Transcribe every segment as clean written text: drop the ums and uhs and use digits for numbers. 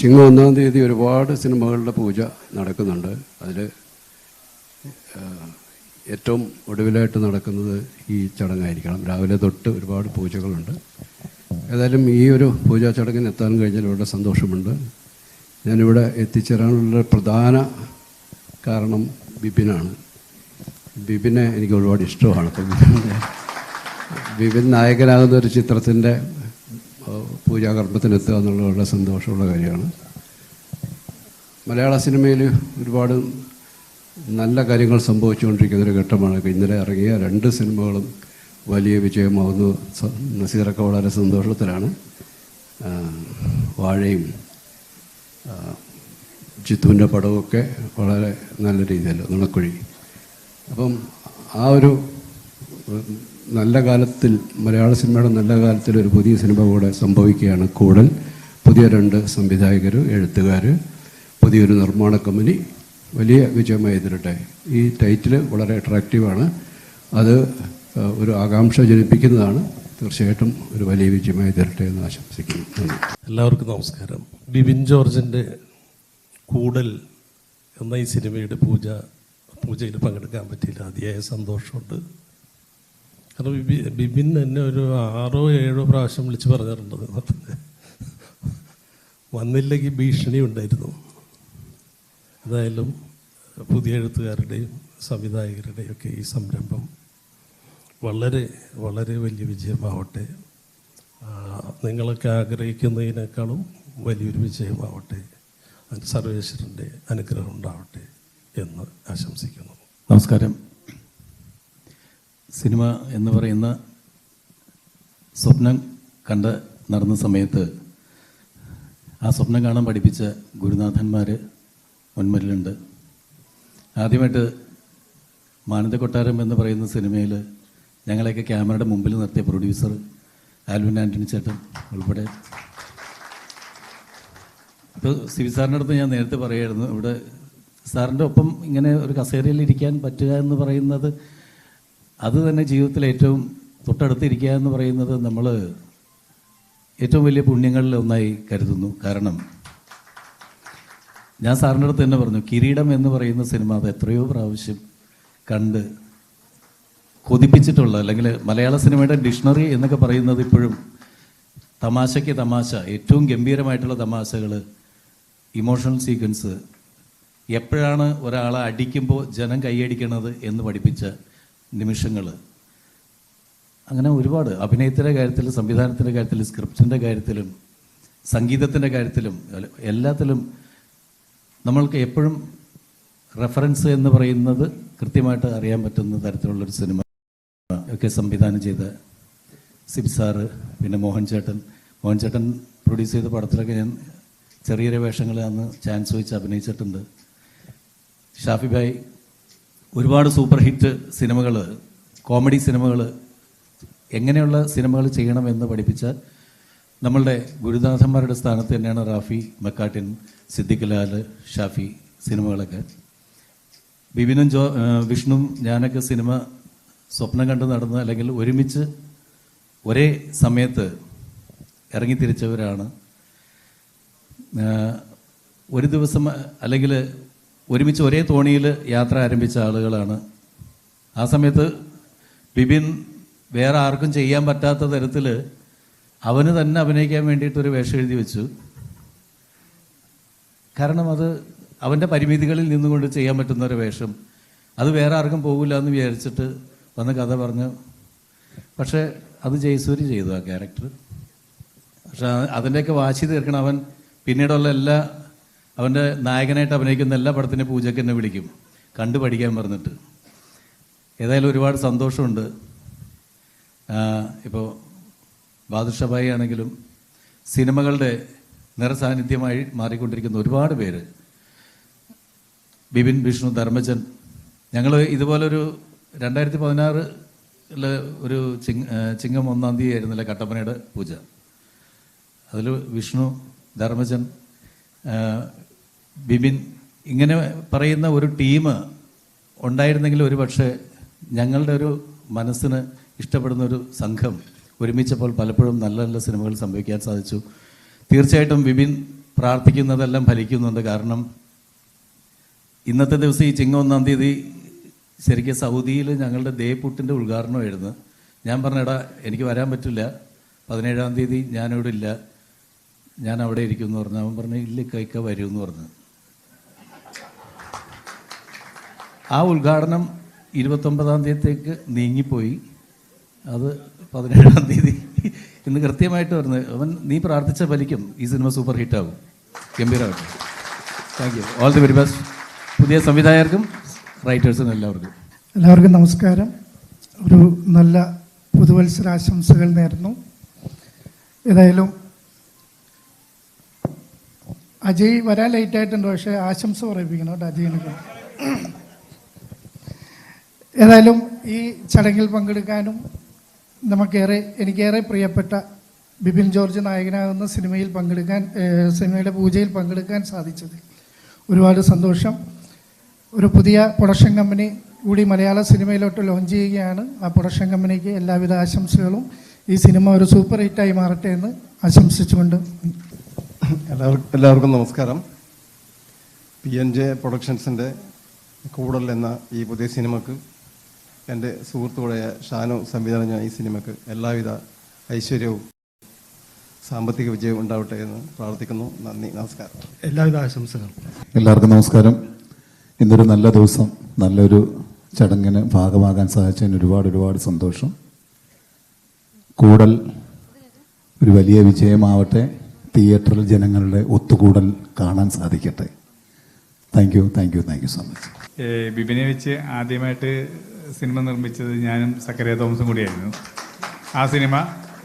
ചിങ്ങം 1-ാം തീയതി ഒരുപാട് സിനിമകളുടെ പൂജ നടക്കുന്നുണ്ട്. അതിൽ ഏറ്റവും ഒടുവിലായിട്ട് നടക്കുന്നത് ഈ ചടങ്ങായിരിക്കണം. രാവിലെ തൊട്ട് ഒരുപാട് പൂജകളുണ്ട്. ഏതായാലും ഈ ഒരു പൂജാ ചടങ്ങിന് എത്താൻ കഴിഞ്ഞാൽ വളരെ സന്തോഷമുണ്ട്. ഞാനിവിടെ എത്തിച്ചേരാനുള്ള പ്രധാന കാരണം ബിപിനാണ്. ബിപിനെ എനിക്ക് ഒരുപാട് ഇഷ്ടമാണ്. അപ്പം ബിപിൻ നായകനാകുന്ന ഒരു ചിത്രത്തിൻ്റെ പൂജാകർമ്മത്തിനെത്തുക എന്നുള്ളത് വളരെ സന്തോഷമുള്ള കാര്യമാണ്. മലയാള സിനിമയിൽ ഒരുപാട് നല്ല കാര്യങ്ങൾ സംഭവിച്ചുകൊണ്ടിരിക്കുന്നൊരു ഘട്ടമാണ്. ഇന്നലെ ഇറങ്ങിയ 2 സിനിമകളും വലിയ വിജയമാവുന്നു. നസീറൊക്കെ വളരെ സന്തോഷത്തിലാണ്. വാഴയും ജിത്തുവിൻ്റെ പടവുമൊക്കെ വളരെ നല്ല രീതിയിൽ നുണക്കുഴി. അപ്പം ആ ഒരു നല്ല കാലത്തിൽ, മലയാള സിനിമയുടെ നല്ല കാലത്തിൽ ഒരു പുതിയ സിനിമ കൂടെ സംഭവിക്കുകയാണ്. കൂടൽ, പുതിയ 2 സംവിധായകർ, എഴുത്തുകാർ, പുതിയൊരു നിർമ്മാണ കമ്പനി. വലിയ വിജയമായി തരട്ടെ. ഈ ടൈറ്റിൽ വളരെ അട്രാക്റ്റീവാണ്. അത് ഒരു ആകാംക്ഷ ജനിപ്പിക്കുന്നതാണ്. തീർച്ചയായിട്ടും ഒരു വലിയ വിജയമായി തരട്ടെ എന്ന് ആശംസിക്കുന്നു. നന്ദി. എല്ലാവർക്കും നമസ്കാരം. ബിപിൻ ജോർജിൻ്റെ കൂടൽ എന്ന ഈ സിനിമയുടെ പൂജയിൽ പങ്കെടുക്കാൻ പറ്റിയില്ല. അതിയായ സന്തോഷമുണ്ട്. കാരണം ബിപിൻ എന്നെ ഒരു 6-7 പ്രാവശ്യം വിളിച്ച് പറഞ്ഞിട്ടുണ്ട്. വന്നില്ലെങ്കിൽ ഭീഷണി ഉണ്ടായിരുന്നു. ഏതായാലും പുതിയ എഴുത്തുകാരുടെയും സംവിധായകരുടെയും ഒക്കെ ഈ സംരംഭം വളരെ വളരെ വലിയ വിജയമാവട്ടെ. നിങ്ങളൊക്കെ ആഗ്രഹിക്കുന്നതിനേക്കാളും വലിയൊരു വിജയമാവട്ടെ. അതിന് സർവേശ്വരൻ്റെ അനുഗ്രഹം ഉണ്ടാവട്ടെ എന്ന് ആശംസിക്കുന്നു. നമസ്കാരം. സിനിമ എന്ന് പറയുന്ന സ്വപ്നം കണ്ട് നടന്ന സമയത്ത് ആ സ്വപ്നം കാണാൻ പഠിപ്പിച്ച ഗുരുനാഥന്മാർ മുൻമരിലുണ്ട്. ആദ്യമായിട്ട് മാനന്ത കൊട്ടാരം എന്ന് പറയുന്ന സിനിമയിൽ ഞങ്ങളെയൊക്കെ ക്യാമറയുടെ മുമ്പിൽ നിർത്തിയ പ്രൊഡ്യൂസർ ആൽവിൻ ആൻ്റണി ചേട്ടൻ ഉൾപ്പെടെ. ഇപ്പോൾ സിവി സാറിൻ്റെ അടുത്ത് ഞാൻ നേരത്തെ പറയായിരുന്നു, ഇവിടെ സാറിൻ്റെ ഒപ്പം ഇങ്ങനെ ഒരു കസേരയിൽ ഇരിക്കാൻ പറ്റുക എന്ന് പറയുന്നത്, അത് തന്നെ ജീവിതത്തിൽ ഏറ്റവും തൊട്ടടുത്തിരിക്കുക എന്ന് പറയുന്നത് നമ്മൾ ഏറ്റവും വലിയ പുണ്യങ്ങളിൽ ഒന്നായി കരുതുന്നു. കാരണം ഞാൻ സാറിൻ്റെ അടുത്ത് തന്നെ പറഞ്ഞു, കിരീടം എന്ന് പറയുന്ന സിനിമ അത് എത്രയോ പ്രാവശ്യം കണ്ട് കൊതിപ്പിച്ചിട്ടുള്ള, അല്ലെങ്കിൽ മലയാള സിനിമയുടെ ഡിക്ഷണറി എന്നൊക്കെ പറയുന്നത് ഇപ്പോഴും തമാശയ്ക്ക് തമാശ, ഏറ്റവും ഗംഭീരമായിട്ടുള്ള തമാശകൾ, ഇമോഷണൽ സീക്വൻസ്, എപ്പോഴാണ് ഒരാളെ അടിക്കുമ്പോൾ ജനം കൈയടിക്കണത് എന്ന് പഠിപ്പിച്ച നിമിഷങ്ങൾ, അങ്ങനെ ഒരുപാട്. അഭിനയത്തിൻ്റെ കാര്യത്തിൽ, സംവിധാനത്തിൻ്റെ കാര്യത്തിൽ, സ്ക്രിപ്റ്റിൻ്റെ കാര്യത്തിലും, സംഗീതത്തിൻ്റെ കാര്യത്തിലും, എല്ലാത്തിലും നമ്മൾക്ക് എപ്പോഴും റെഫറൻസ് എന്ന് പറയുന്നത് കൃത്യമായിട്ട് അറിയാൻ പറ്റുന്ന തരത്തിലുള്ളൊരു സിനിമ ഒക്കെ സംവിധാനം ചെയ്ത സിബി സാറ്, പിന്നെ മോഹൻ ചേട്ടൻ പ്രൊഡ്യൂസ് ചെയ്ത പടത്തിലൊക്കെ ഞാൻ ചെറിയ ചെറിയ വേഷങ്ങൾ അന്ന് ചാൻസ് വെച്ച് അഭിനയിച്ചിട്ടുണ്ട്. ഷാഫി ഭായ് ഒരുപാട് സൂപ്പർ ഹിറ്റ് സിനിമകൾ, കോമഡി സിനിമകൾ, എങ്ങനെയുള്ള സിനിമകൾ ചെയ്യണമെന്ന് പഠിപ്പിച്ച നമ്മളുടെ ഗുരുനാഥന്മാരുടെ സ്ഥാനത്ത് തന്നെയാണ് റാഫി മക്കാട്ടിൻ, സിദ്ദിഖ് ലാൽ, ഷാഫി സിനിമകളൊക്കെ. ബിപിനും വിഷ്ണുവും ഞാനൊക്കെ സിനിമ സ്വപ്നം കണ്ട് നടന്ന്, അല്ലെങ്കിൽ ഒരുമിച്ച് ഒരേ സമയത്ത് ഇറങ്ങിത്തിരിച്ചവരാണ്. ഒരു ദിവസം അല്ലെങ്കിൽ ഒരുമിച്ച് ഒരേ തോണിയിൽ യാത്ര ആരംഭിച്ച ആളുകളാണ്. ആ സമയത്ത് ബിപിൻ വേറെ ആർക്കും ചെയ്യാൻ പറ്റാത്ത തരത്തിൽ അവന് തന്നെ അഭിനയിക്കാൻ വേണ്ടിയിട്ടൊരു വേഷം എഴുതി വെച്ചു. കാരണം അത് അവൻ്റെ പരിമിതികളിൽ നിന്നുകൊണ്ട് ചെയ്യാൻ പറ്റുന്ന ഒരു വേഷം, അത് വേറെ ആർക്കും പോകില്ല എന്ന് വിചാരിച്ചിട്ട് വന്ന് കഥ പറഞ്ഞു. പക്ഷേ അത് ജയസൂരി ചെയ്തു ആ ക്യാരക്ടർ. പക്ഷെ അതിൻ്റെയൊക്കെ വാശി തീർക്കണം അവൻ. പിന്നീടുള്ള അവൻ്റെ നായകനായിട്ട് അഭിനയിക്കുന്ന എല്ലാ പടത്തിൻ്റെ പൂജയ്ക്ക് എന്നെ വിളിക്കും, കണ്ടു പഠിക്കാൻ പറഞ്ഞിട്ട്. ഏതായാലും ഒരുപാട് സന്തോഷമുണ്ട്. ഇപ്പോൾ ബാദുഷാഭായി ആണെങ്കിലും സിനിമകളുടെ നിറസാന്നിധ്യമായി മാറിക്കൊണ്ടിരിക്കുന്ന ഒരുപാട് പേര്, ബിപിൻ, വിഷ്ണു, ധർമ്മജൻ. ഞങ്ങൾ ഇതുപോലൊരു 2016 ഒരു ചിങ്ങം 1-ാം തീയതി ആയിരുന്നില്ല കട്ടപ്പനയുടെ പൂജ. അതിൽ വിഷ്ണു, ധർമ്മജൻ, ബിപിൻ, ഇങ്ങനെ പറയുന്ന ഒരു ടീം ഉണ്ടായിരുന്നെങ്കിൽ ഒരു പക്ഷേ ഞങ്ങളുടെ ഒരു മനസ്സിന് ഇഷ്ടപ്പെടുന്ന ഒരു സംഘം ഒരുമിച്ചപ്പോൾ പലപ്പോഴും നല്ല നല്ല സിനിമകൾ സംഭവിക്കാൻ സാധിച്ചു. തീർച്ചയായിട്ടും ബിപിൻ പ്രാർത്ഥിക്കുന്നതെല്ലാം ഫലിക്കുന്നുണ്ട്. കാരണം ഇന്നത്തെ ദിവസം ഈ ചിങ്ങ 1-ാം തീയതി ശരിക്കും സൗദിയിൽ ഞങ്ങളുടെ ദേപുട്ടിൻ്റെ ഉദ്ഘാടനമായിരുന്നു. ഞാൻ പറഞ്ഞെടാ എനിക്ക് വരാൻ പറ്റില്ല, 17-ാം തീയതി ഞാനിവിടെ ഇല്ല, ഞാൻ അവിടെ ഇരിക്കും എന്ന് പറഞ്ഞു. അവൻ പറഞ്ഞു ഇല്ല കൈക്ക വരൂ എന്ന് പറഞ്ഞു. ആ ഉദ്ഘാടനം 29-ാം തീയതിക്ക് നീങ്ങിപ്പോയി. അത് 17-ാം തീയതി ഇന്ന് കൃത്യമായിട്ട് പറഞ്ഞു. അവൻ നീ പ്രാർത്ഥിച്ച ഫലിക്കും, ഈ സിനിമ സൂപ്പർ ഹിറ്റാകും, ഗംഭീരമായിട്ട്. Thank you, all the very best. പുതിയ സംവിധായകർക്കും റൈറ്റേഴ്സിനും എല്ലാവർക്കും നമസ്കാരം. ഒരു നല്ല പുതുവത്സരാശംസകൾ നേരുന്നു. ഏതായാലും അജയ് വരാൻ ലേറ്റ് ആയിട്ടുണ്ട്, പക്ഷേ ആശംസ പറയിപ്പിക്കണം കേട്ടോ അജയിനൊക്കെ. ഏതായാലും ഈ ചടങ്ങിൽ പങ്കെടുക്കാനും എനിക്കേറെ പ്രിയപ്പെട്ട ബിപിൻ ജോർജ് നായകനാകുന്ന സിനിമയുടെ പൂജയിൽ പങ്കെടുക്കാൻ സാധിച്ചത് ഒരുപാട് സന്തോഷം. ഒരു പുതിയ പ്രൊഡക്ഷൻ കമ്പനി കൂടി മലയാള സിനിമയിലോട്ട് ലോഞ്ച് ചെയ്യുകയാണ്. ആ പ്രൊഡക്ഷൻ കമ്പനിക്ക് എല്ലാവിധ ആശംസകളും. ഈ സിനിമ ഒരു സൂപ്പർ ഹിറ്റായി മാറട്ടെ എന്ന് ആശംസിച്ചുകൊണ്ട് എല്ലാവർക്കും നമസ്കാരം. PNJ പ്രൊഡക്ഷൻസിൻ്റെ കൂടൽ എന്ന ഈ പുതിയ സിനിമക്ക് എൻ്റെ സുഹൃത്തുക്കളായ ഷാനു സംവിധാനം ചെയ്യുന്ന ഈ സിനിമക്ക് എല്ലാവിധ ഐശ്വര്യവും സാമ്പത്തിക വിജയവും ഉണ്ടാവട്ടെ എന്ന് പ്രാർത്ഥിക്കുന്നു. നന്ദി, നമസ്കാരം. എല്ലാവിധ ആശംസകളും. എല്ലാവർക്കും നമസ്കാരം. ഇന്നൊരു നല്ല ദിവസം, നല്ലൊരു ചടങ്ങിന് ഭാഗമാകാൻ സാധിച്ചതിന് ഒരുപാട് സന്തോഷം. കൂടൽ ഒരു വലിയ വിജയമാവട്ടെ, തിയേറ്ററിൽ ജനങ്ങളുടെ ഒത്തുകൂടൽ കാണാൻ സാധിക്കട്ടെ. Thank you so much. ബിബിനെ വെച്ച് ആദ്യമായിട്ട് സിനിമ നിർമ്മിച്ചത് ഞാനും സക്കറിയ തോമസും കൂടിയായിരുന്നു. ആ സിനിമ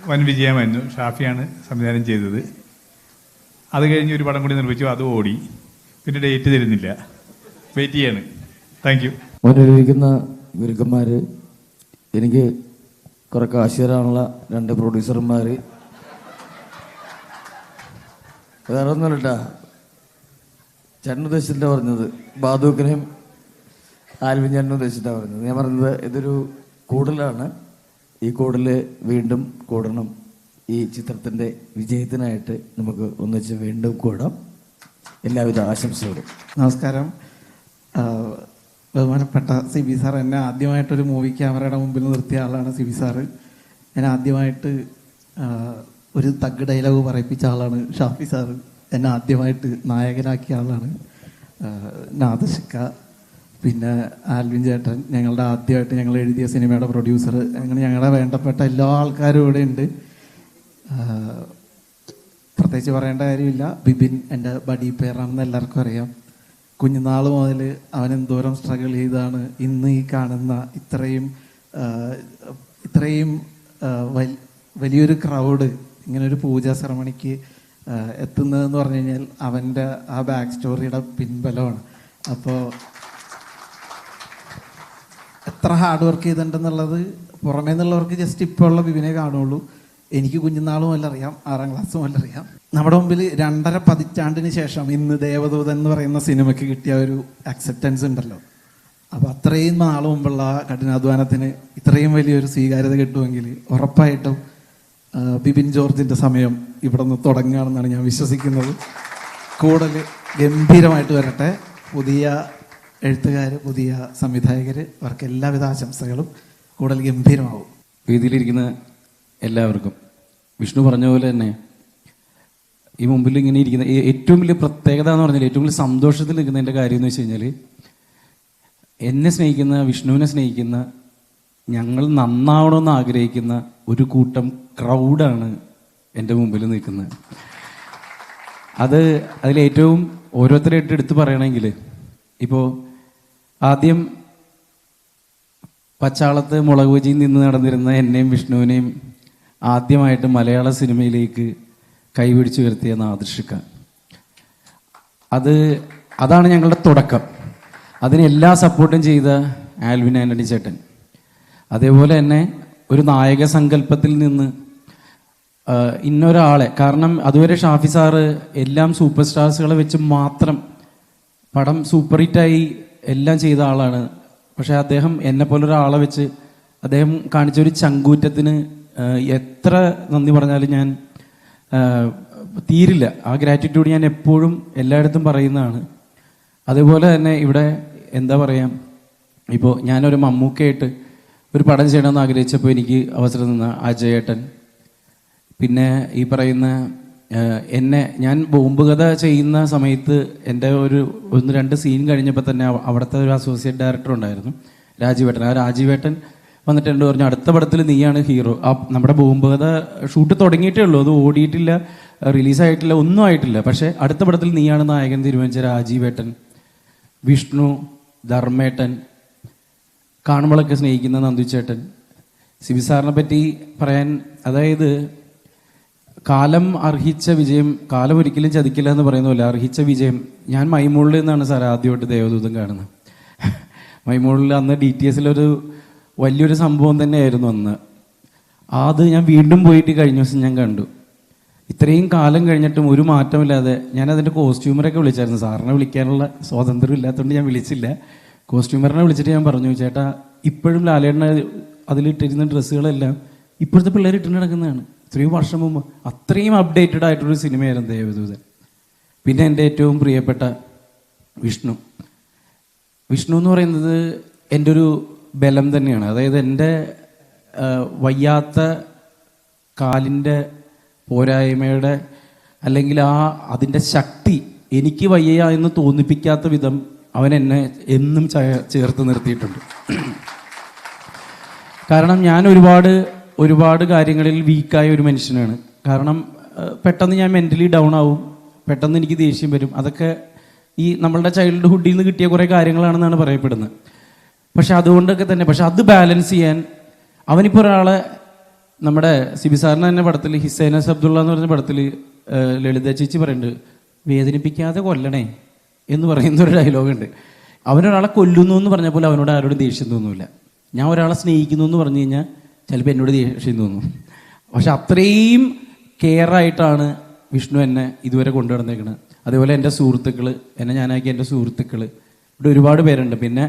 വൻ വിജയമായിരുന്നു. ഷാഫിയാണ് സംവിധാനം ചെയ്തത്. അത് കഴിഞ്ഞ് ഒരു പടം കൂടി നിർമ്മിച്ചു, അത് ഓടി. പിന്നെ ഡേറ്റ് തരുന്നില്ല, വെയിറ്റ് ചെയ്യാണ്. Thank you. മുന്നിലിരിക്കുന്ന ഗുരുക്കന്മാർ, എനിക്ക് കുറെ കാശ് തരാനുള്ള 2 പ്രൊഡ്യൂസർമാർ, വേറെ ഒന്നുമല്ലട്ടാ, ചേട്ടൻ ഉദ്ദേശിച്ചിട്ടാണ് പറഞ്ഞത്, ബാദൂക്കനെയും ആൽവിൻ ചേട്ടൻ ഉദ്ദേശിച്ചിട്ടാണ് പറഞ്ഞത്. ഞാൻ പറഞ്ഞത് ഇതൊരു കൂടലാണ്. ഈ കൂടൽ വീണ്ടും കൂടണം. ഈ ചിത്രത്തിൻ്റെ വിജയത്തിനായിട്ട് നമുക്ക് ഒന്നിച്ച് വീണ്ടും കൂടാം. എല്ലാവിധ ആശംസകളും. നമസ്കാരം. ബഹുമാനപ്പെട്ട CB സാർ, എന്നെ ആദ്യമായിട്ടൊരു മൂവി ക്യാമറയുടെ മുമ്പിൽ നിർത്തിയ ആളാണ് CB സാറ്. ഞാൻ ആദ്യമായിട്ട് ഒരു തഗ് ഡയലോഗ് പറയിപ്പിച്ച ആളാണ് ഷാഫി സാറ്. എന്നെ ആദ്യമായിട്ട് നായകനാക്കിയ ആളാണ് നാദശിക്ക. പിന്നെ ആൽവിൻ ചേട്ടൻ, ഞങ്ങളുടെ ആദ്യമായിട്ട് ഞങ്ങൾ എഴുതിയ സിനിമയുടെ പ്രൊഡ്യൂസർ. അങ്ങനെ ഞങ്ങളുടെ വേണ്ടപ്പെട്ട എല്ലാ ആൾക്കാരും ഇവിടെ ഉണ്ട്. പ്രത്യേകിച്ച് പറയേണ്ട കാര്യമില്ല. ബിബിൻ എൻ്റെ ബഡി പേരാണെന്ന് എല്ലാവർക്കും അറിയാം. കുഞ്ഞുനാൾ മുതൽ അവൻ എന്തോരം സ്ട്രഗിൾ ചെയ്താണ് ഇന്ന് ഈ കാണുന്ന ഇത്രയും വലിയൊരു ക്രൗഡ് ഇങ്ങനൊരു പൂജാ സെറമണിക്ക് എത്തുന്നതെന്ന് പറഞ്ഞു കഴിഞ്ഞാൽ അവൻ്റെ ആ ബാക്ക് സ്റ്റോറിയുടെ പിൻബലമാണ്. അപ്പോൾ എത്ര ഹാർഡ് വർക്ക് ചെയ്തിട്ടുണ്ടെന്നുള്ളത് പുറമേ നിന്നുള്ളവർക്ക് ജസ്റ്റ് ഇപ്പോൾ ഉള്ള ബിബിനെ കാണുള്ളൂ. എനിക്ക് കുഞ്ഞുനാൾ മുതൽ അറിയാം, 6ാം ക്ലാസ് മുതൽ അറിയാം. നമ്മുടെ മുമ്പിൽ 2.5 പതിറ്റാണ്ടിന് ശേഷം ഇന്ന് ദേവദൂതൻ എന്ന് പറയുന്ന സിനിമയ്ക്ക് കിട്ടിയ ഒരു അക്സെപ്റ്റൻസ് ഉണ്ടല്ലോ. അപ്പോൾ അത്രയും നാൾ മുമ്പുള്ള കഠിനാധ്വാനത്തിന് ഇത്രയും വലിയൊരു സ്വീകാര്യത കിട്ടുമെങ്കിൽ ഉറപ്പായിട്ടും ബിപിൻ ജോർജിൻ്റെ സമയം ഇവിടെ നിന്ന് തുടങ്ങുകയാണെന്നാണ് ഞാൻ വിശ്വസിക്കുന്നത്. കൂടുതൽ ഗംഭീരമായിട്ട് വരട്ടെ. പുതിയ എഴുത്തുകാർ, പുതിയ സംവിധായകർ, അവർക്ക് എല്ലാവിധ ആശംസകളും. കൂടുതൽ ഗംഭീരമാവും. വേദിയിലിരിക്കുന്ന എല്ലാവർക്കും വിഷ്ണു പറഞ്ഞ പോലെ തന്നെ ഈ മുമ്പിൽ ഇങ്ങനെ ഇരിക്കുന്ന ഏറ്റവും വലിയ പ്രത്യേകത എന്ന് പറഞ്ഞാൽ, ഏറ്റവും വലിയ സന്തോഷത്തിൽ നിൽക്കുന്നതിൻ്റെ കാര്യം എന്ന് വെച്ച് കഴിഞ്ഞാൽ, എന്നെ സ്നേഹിക്കുന്ന, വിഷ്ണുവിനെ സ്നേഹിക്കുന്ന, ഞങ്ങൾ നന്നാവണമെന്ന് ആഗ്രഹിക്കുന്ന ഒരു കൂട്ടം ക്രൗഡാണ് എൻ്റെ മുമ്പിൽ നിൽക്കുന്നത്. അതിലേറ്റവും ഓരോരുത്തരായിട്ട് എടുത്ത് പറയണമെങ്കിൽ, ഇപ്പോൾ ആദ്യം പച്ചാളത്ത് മുളക് ബജിയിൽ നിന്ന് നടന്നിരുന്ന എന്നെയും വിഷ്ണുവിനെയും ആദ്യമായിട്ട് മലയാള സിനിമയിലേക്ക് കൈപിടിച്ച് ഉയർത്തിയ നാദൃഷിക്ക. അതാണ് ഞങ്ങളുടെ തുടക്കം. അതിന് എല്ലാ സപ്പോർട്ടും ചെയ്ത ആൽവിൻ ആൻ്റണി ചേട്ടൻ. അതേപോലെ തന്നെ ഒരു നായക സങ്കല്പത്തിൽ നിന്ന് ഇന്നൊരാളെ, കാരണം അതുവരെ ഷാഫി സാറ് എല്ലാം സൂപ്പർ സ്റ്റാർസുകളെ വെച്ച് മാത്രം പടം സൂപ്പർ ഹിറ്റായി എല്ലാം ചെയ്ത ആളാണ്. പക്ഷെ അദ്ദേഹം എന്നെ പോലൊരാളെ വെച്ച് അദ്ദേഹം കാണിച്ചൊരു ചങ്കൂറ്റത്തിന് എത്ര നന്ദി പറഞ്ഞാലും ഞാൻ തീരില്ല. ആ ഗ്രാറ്റിറ്റ്യൂഡ് ഞാൻ എപ്പോഴും എല്ലായിടത്തും പറയുന്നതാണ്. അതുപോലെ തന്നെ ഇവിടെ എന്താ പറയുക, ഇപ്പോൾ ഞാനൊരു മമ്മൂക്കയായിട്ട് ഒരു പടം ചെയ്യണമെന്ന് ആഗ്രഹിച്ചപ്പോൾ എനിക്ക് അവസരം തന്ന അജയേട്ടൻ, പിന്നെ ഈ പറയുന്ന ഞാൻ ബോംബ് കഥ ചെയ്യുന്ന സമയത്ത് എൻ്റെ ഒരു 1-2 സീൻ കഴിഞ്ഞപ്പോൾ തന്നെ അവിടുത്തെ ഒരു അസോസിയേറ്റ് ഡയറക്ടർ ഉണ്ടായിരുന്നു, രാജീവേട്ടൻ. ആ രാജീവേട്ടൻ വന്നിട്ട് എന്നോട് പറഞ്ഞു, അടുത്ത പടത്തിൽ നീയാണ് ഹീറോ. നമ്മുടെ ബോംബ് കഥ ഷൂട്ട് തുടങ്ങിയിട്ടേ ഉള്ളൂ, അത് ഓടിയിട്ടില്ല, റിലീസായിട്ടില്ല, ഒന്നും ആയിട്ടില്ല. പക്ഷേ അടുത്ത പടത്തിൽ നീയാണ് നായകൻ തീരുമാനിച്ച രാജീവേട്ടൻ, വിഷ്ണു, ധർമ്മേട്ടൻ, കാണുമ്പോഴൊക്കെ സ്നേഹിക്കുന്ന നന്ദുച്ചേട്ടൻ. സിബി സാറിനെ പറ്റി പറയാൻ, അതായത് കാലം അർഹിച്ച വിജയം കാലം ഒരിക്കലും ചതിക്കില്ല എന്ന് പറയുന്ന പോലെ അർഹിച്ച വിജയം. ഞാൻ മൈമൂളിൽ നിന്നാണ് സാർ ആദ്യമായിട്ട് ദേവദൂതം കാണുന്നത്. മൈമൂളിൽ അന്ന് DTSലൊരു വലിയൊരു സംഭവം തന്നെയായിരുന്നു അന്ന്. അത് ഞാൻ വീണ്ടും പോയിട്ട് കഴിഞ്ഞ ദിവസം ഞാൻ കണ്ടു. ഇത്രയും കാലം കഴിഞ്ഞിട്ടും ഒരു മാറ്റമില്ലാതെ. ഞാൻ അതിൻ്റെ കോസ്റ്റ്യൂമറൊക്കെ വിളിച്ചായിരുന്നു. സാറിനെ വിളിക്കാനുള്ള സ്വാതന്ത്ര്യം ഇല്ലാത്തതുകൊണ്ട് ഞാൻ വിളിച്ചില്ല. കോസ്റ്റ്യൂമറിനെ വിളിച്ചിട്ട് ഞാൻ പറഞ്ഞു, ചേട്ടാ ഇപ്പോഴും ലാലേട്ടനെ അതിലിട്ടിരുന്ന ഡ്രസ്സുകളെല്ലാം ഇപ്പോഴത്തെ പിള്ളേർ ഇട്ടിട്ട് നടക്കുന്നതാണ്. ഇത്രയും വർഷം മുമ്പ് അത്രയും അപ്ഡേറ്റഡ് ആയിട്ടൊരു സിനിമയായിരുന്നു ദേവദൂതൻ. പിന്നെ എൻ്റെ ഏറ്റവും പ്രിയപ്പെട്ട വിഷ്ണു എന്ന് പറയുന്നത് എൻ്റെ ഒരു ബലം തന്നെയാണ്. അതായത് എൻ്റെ വയ്യാത്ത കാലിൻ്റെ പോരായ്മയുടെ അല്ലെങ്കിൽ അതിൻ്റെ ശക്തി എനിക്ക് വയ്യ എന്ന് തോന്നിപ്പിക്കാത്ത വിധം അവൻ എന്നെ എന്നും ചേർത്ത് നിർത്തിയിട്ടുണ്ട്. കാരണം ഞാൻ ഒരുപാട് കാര്യങ്ങളിൽ വീക്കായ ഒരു മനുഷ്യനാണ്. കാരണം പെട്ടെന്ന് ഞാൻ മെൻ്റലി ഡൗൺ ആവും, പെട്ടെന്ന് എനിക്ക് ദേഷ്യം വരും. അതൊക്കെ ഈ നമ്മളുടെ ചൈൽഡ്ഹുഡിൽ നിന്ന് കിട്ടിയ കുറേ കാര്യങ്ങളാണെന്നാണ് പറയപ്പെടുന്നത്. പക്ഷെ അതുകൊണ്ടൊക്കെ തന്നെ അത് ബാലൻസ് ചെയ്യാൻ അവനിപ്പോൾ ഒരാളെ, നമ്മുടെ സിബി സാറിന് തന്നെ പടത്തിൽ ഹിസൈനസ് അബ്ദുള്ള എന്ന് പറഞ്ഞ പടത്തിൽ ലളിത ചേച്ചി പറയുന്നുണ്ട്, വേദനിപ്പിക്കാതെ കൊല്ലണേ എന്ന് പറയുന്ന ഒരു ഡയലോഗുണ്ട്. അവനൊരാളെ കൊല്ലുന്നു എന്ന് പറഞ്ഞപ്പോൾ അവനോട് ആരോടും ദേഷ്യം തോന്നില്ല. ഞാൻ ഒരാളെ സ്നേഹിക്കുന്നു എന്ന് പറഞ്ഞു കഴിഞ്ഞാൽ ചിലപ്പോൾ എന്നോട് ദേഷ്യം തോന്നും. പക്ഷെ അത്രയും കെയറായിട്ടാണ് വിഷ്ണു എന്നെ ഇതുവരെ കൊണ്ടുവന്നേക്കുന്നത്. അതേപോലെ എൻ്റെ സുഹൃത്തുക്കൾ, എന്നെ ഞാനാക്കിയ എൻ്റെ സുഹൃത്തുക്കൾ ഇവിടെ ഒരുപാട് പേരുണ്ട്. പിന്നെ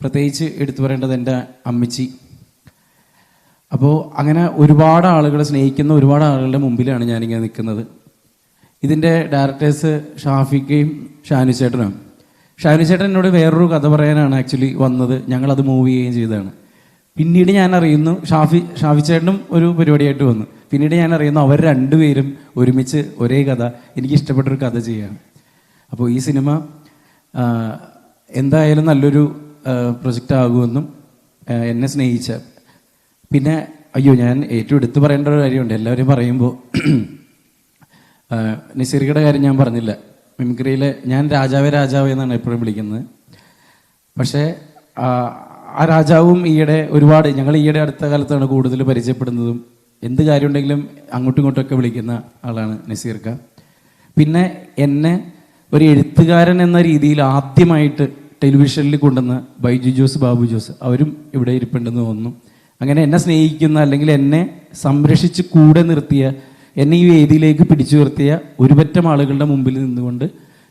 പ്രത്യേകിച്ച് എടുത്തു പറയേണ്ടത് എൻ്റെ അമ്മച്ചി. അപ്പോൾ അങ്ങനെ ഒരുപാട് ആളുകളെ സ്നേഹിക്കുന്ന ഒരുപാട് ആളുകളുടെ മുമ്പിലാണ് ഞാനിങ്ങനെ നിൽക്കുന്നത്. ഇതിൻ്റെ ഡയറക്ടേഴ്സ് ഷാഫിക്കയും ഷാനുചേട്ടനാണ്. ഷാനുചേട്ടൻ എന്നോട് വേറൊരു കഥ പറയാനാണ് ആക്ച്വലി വന്നത്. ഞങ്ങളത് മൂവ് ചെയ്യുകയും ചെയ്തതാണ്. പിന്നീട് ഞാൻ അറിയുന്നു ഷാഫിച്ചേട്ടനും ഒരു പരിപാടിയായിട്ട് വന്നു. പിന്നീട് ഞാൻ അറിയുന്നു അവർ രണ്ടുപേരും ഒരുമിച്ച് ഒരേ കഥ, എനിക്കിഷ്ടപ്പെട്ടൊരു കഥ ചെയ്യുകയാണ്. അപ്പോൾ ഈ സിനിമ എന്തായാലും നല്ലൊരു പ്രൊജക്റ്റ് ആകുമെന്നും എന്നെ സ്നേഹിച്ച, പിന്നെ ഞാൻ ഏറ്റവും എടുത്തു പറയേണ്ട ഒരു കാര്യമുണ്ട്. എല്ലാവരും പറയുമ്പോൾ നസീർക്കയുടെ കാര്യം ഞാൻ പറഞ്ഞില്ല. മിമിക്രിയിൽ ഞാൻ രാജാവ് എന്നാണ് എപ്പോഴും വിളിക്കുന്നത്. പക്ഷേ ആ രാജാവും ഞങ്ങൾ ഈയിടെ അടുത്ത കാലത്താണ് കൂടുതൽ പരിചയപ്പെടുന്നതും. എന്ത് കാര്യമുണ്ടെങ്കിലും അങ്ങോട്ടും ഇങ്ങോട്ടുമൊക്കെ വിളിക്കുന്ന ആളാണ് നസീർക്ക. പിന്നെ എന്നെ ഒരു എഴുത്തുകാരൻ എന്ന രീതിയിൽ ആദ്യമായിട്ട് ടെലിവിഷനിൽ കൊണ്ടുവന്ന ബൈജു ജോസ്, ബാബു ജോസ്, അവരും ഇവിടെ ഇരിപ്പുണ്ടെന്ന് തോന്നുന്നു. അങ്ങനെ എന്നെ സ്നേഹിക്കുന്ന, അല്ലെങ്കിൽ എന്നെ സംരക്ഷിച്ച് കൂടെ നിർത്തിയ, എന്നെ ഈ വേദിയിലേക്ക് പിടിച്ചു നിർത്തിയ ഒരുപറ്റം ആളുകളുടെ മുമ്പിൽ നിന്നുകൊണ്ട്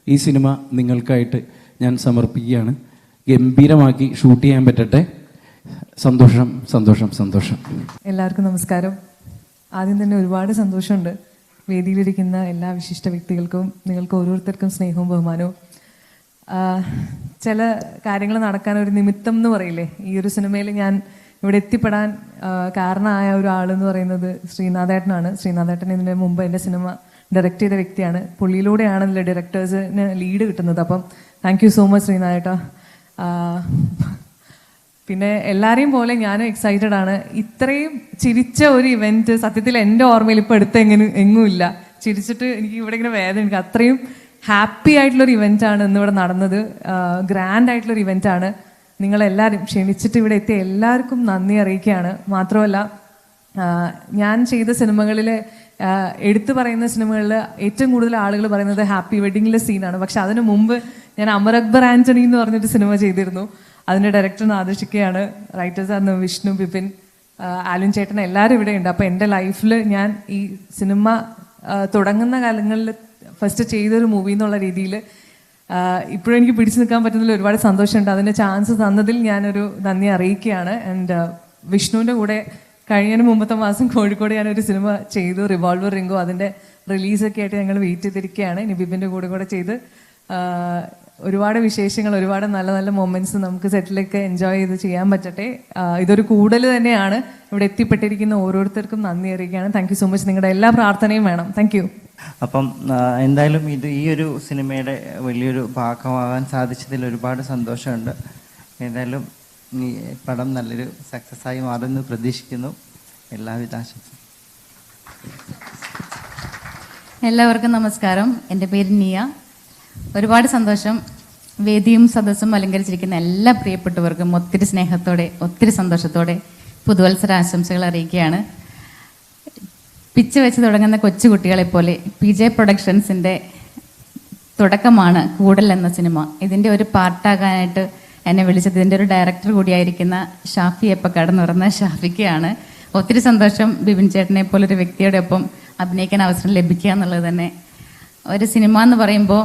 ഈ സിനിമ നിങ്ങൾക്കായിട്ട് ഞാൻ സമർപ്പിക്കുകയാണ്. ഗംഭീരമാക്കി ഷൂട്ട് ചെയ്യാൻ പറ്റട്ടെ. സന്തോഷം സന്തോഷം സന്തോഷം. എല്ലാവർക്കും നമസ്കാരം. ആദ്യം തന്നെ ഒരുപാട് സന്തോഷമുണ്ട് വേദിയിലിരിക്കുന്ന എല്ലാ വിശിഷ്ട വ്യക്തികൾക്കും, നിങ്ങൾക്ക് ഓരോരുത്തർക്കും സ്നേഹവും ബഹുമാനവും. ചില കാര്യങ്ങൾ നടക്കാൻ ഒരു നിമിത്തം എന്ന് പറയില്ലേ, ഈ ഒരു സിനിമയിൽ ഞാൻ ഇവിടെ എത്തിപ്പെടാൻ കാരണമായ ഒരാളെന്ന് പറയുന്നത് ശ്രീനാഥേട്ടനാണ്. ശ്രീനാഥേട്ടൻ ഇതിന് മുമ്പ് എൻ്റെ സിനിമ ഡയറക്റ്റ് ചെയ്ത വ്യക്തിയാണ്. പുള്ളിയിലൂടെയാണ് ഇതിലെ ഡയറക്ടേഴ്സിന് ലീഡ് കിട്ടുന്നത്. അപ്പം താങ്ക് യു സോ മച്ച് ശ്രീനാഥേട്ടാ. പിന്നെ എല്ലാവരെയും പോലെ ഞാനും എക്സൈറ്റഡ് ആണ്. ഇത്രയും ചിരിച്ച ഒരു ഇവൻറ്റ് സത്യത്തിൽ എൻ്റെ ഓർമ്മയിൽ ഇപ്പോൾ എങ്ങുമില്ല. ചിരിച്ചിട്ട് എനിക്ക് ഇവിടെ ഇങ്ങനെ വേദന. അത്രയും ഹാപ്പി ആയിട്ടുള്ളൊരു ഇവൻ്റാണ് ഇന്നിവിടെ നടന്നത്. ഗ്രാൻഡ് ആയിട്ടുള്ളൊരു ഇവൻ്റാണ്. നിങ്ങളെല്ലാവരും ക്ഷണിച്ചിട്ട് ഇവിടെ എത്തിയ എല്ലാവർക്കും നന്ദി അറിയിക്കുകയാണ്. മാത്രമല്ല, ഞാൻ ചെയ്ത സിനിമകളിൽ എടുത്തു പറയുന്ന സിനിമകളിൽ ഏറ്റവും കൂടുതൽ ആളുകൾ പറയുന്നത് ഹാപ്പി വെഡിങ്ങിലെ സീനാണ്. പക്ഷെ അതിനു മുമ്പ് ഞാൻ അമർ അക്ബർ ആൻ്റണി എന്ന് പറഞ്ഞൊരു സിനിമ ചെയ്തിരുന്നു. അതിൻ്റെ ഡയറക്ടറിനെ ആദർശിക്കുകയാണ്. റൈറ്റേഴ്സാണ് വിഷ്ണു, ബിപിൻ, ആലുൻ ചേട്ടൻ, എല്ലാവരും ഇവിടെ ഉണ്ട്. അപ്പോൾ എൻ്റെ ലൈഫിൽ ഞാൻ ഈ സിനിമ തുടങ്ങുന്ന കാലങ്ങളിൽ ഫസ്റ്റ് ചെയ്തൊരു മൂവി എന്നുള്ള രീതിയിൽ ഇപ്പോഴും എനിക്ക് പിടിച്ചു നിൽക്കാൻ പറ്റുന്നതിൽ ഒരുപാട് സന്തോഷമുണ്ട്. അതിൻ്റെ ചാൻസ് തന്നതിൽ ഞാനൊരു നന്ദി അറിയിക്കുകയാണ്. ആൻഡ് വിഷ്ണുവിൻ്റെ കൂടെ കഴിഞ്ഞതിന് മുമ്പത്തെ മാസം കോഴിക്കോട് ഞാനൊരു സിനിമ ചെയ്തു, റിവോൾവർ റിംഗോ. അതിൻ്റെ റിലീസൊക്കെ ആയിട്ട് ഞങ്ങൾ വെയിറ്റ് ചെയ്തിരിക്കുകയാണ്. ഇനി ബിബിൻ്റെ കൂടെ ചെയ്ത് ഒരുപാട് വിശേഷങ്ങൾ, ഒരുപാട് നല്ല നല്ല മൊമെന്റ്സ് നമുക്ക് സെറ്റിലൊക്കെ എൻജോയ് ചെയ്ത് ചെയ്യാൻ പറ്റട്ടെ. ഇതൊരു കൂടുതൽ തന്നെയാണ്. ഇവിടെ എത്തിപ്പെട്ടിരിക്കുന്ന ഓരോരുത്തർക്കും നന്ദി അറിയിക്കുകയാണ്. Thank you so much. നിങ്ങളുടെ എല്ലാ പ്രാർത്ഥനയും വേണം. Thank you. അപ്പം എന്തായാലും ഈ ഒരു സിനിമയുടെ വലിയൊരു ഭാഗമാകാൻ സാധിച്ചതിൽ ഒരുപാട് സന്തോഷമുണ്ട്. എന്തായാലും ഈ പടം നല്ലൊരു സക്സസ്സായി മാറുമെന്ന് പ്രതീക്ഷിക്കുന്നു. എല്ലാവിധ ആശംസകളും. എല്ലാവർക്കും നമസ്കാരം. എൻ്റെ പേര് നിയ. ഒരുപാട് സന്തോഷം. വേദിയും സദസ്സും അലങ്കരിച്ചിരിക്കുന്ന എല്ലാ പ്രിയപ്പെട്ടവർക്കും ഒത്തിരി സ്നേഹത്തോടെ, ഒത്തിരി സന്തോഷത്തോടെ പുതുവത്സര ആശംസകൾ അറിയിക്കുകയാണ്. പിച്ച് വെച്ച് തുടങ്ങുന്ന കൊച്ചുകുട്ടികളെപ്പോലെ PJ പ്രൊഡക്ഷൻസിൻ്റെ തുടക്കമാണ് കൂടൽ എന്ന സിനിമ. ഇതിൻ്റെ ഒരു പാർട്ടാകാനായിട്ട് എന്നെ വിളിച്ചത് ഇതിൻ്റെ ഒരു ഡയറക്ടർ കൂടിയായിരിക്കുന്ന ഷാഫി എപ്പക്കാട് എന്ന് പറയുന്ന ഷാഫിക്കാണ്. ഒത്തിരി സന്തോഷം ബിബിൻ ചേട്ടനെ പോലൊരു വ്യക്തിയുടെ ഒപ്പം അഭിനയിക്കാൻ അവസരം ലഭിക്കുക എന്നുള്ളത് തന്നെ. ഒരു സിനിമ എന്ന് പറയുമ്പോൾ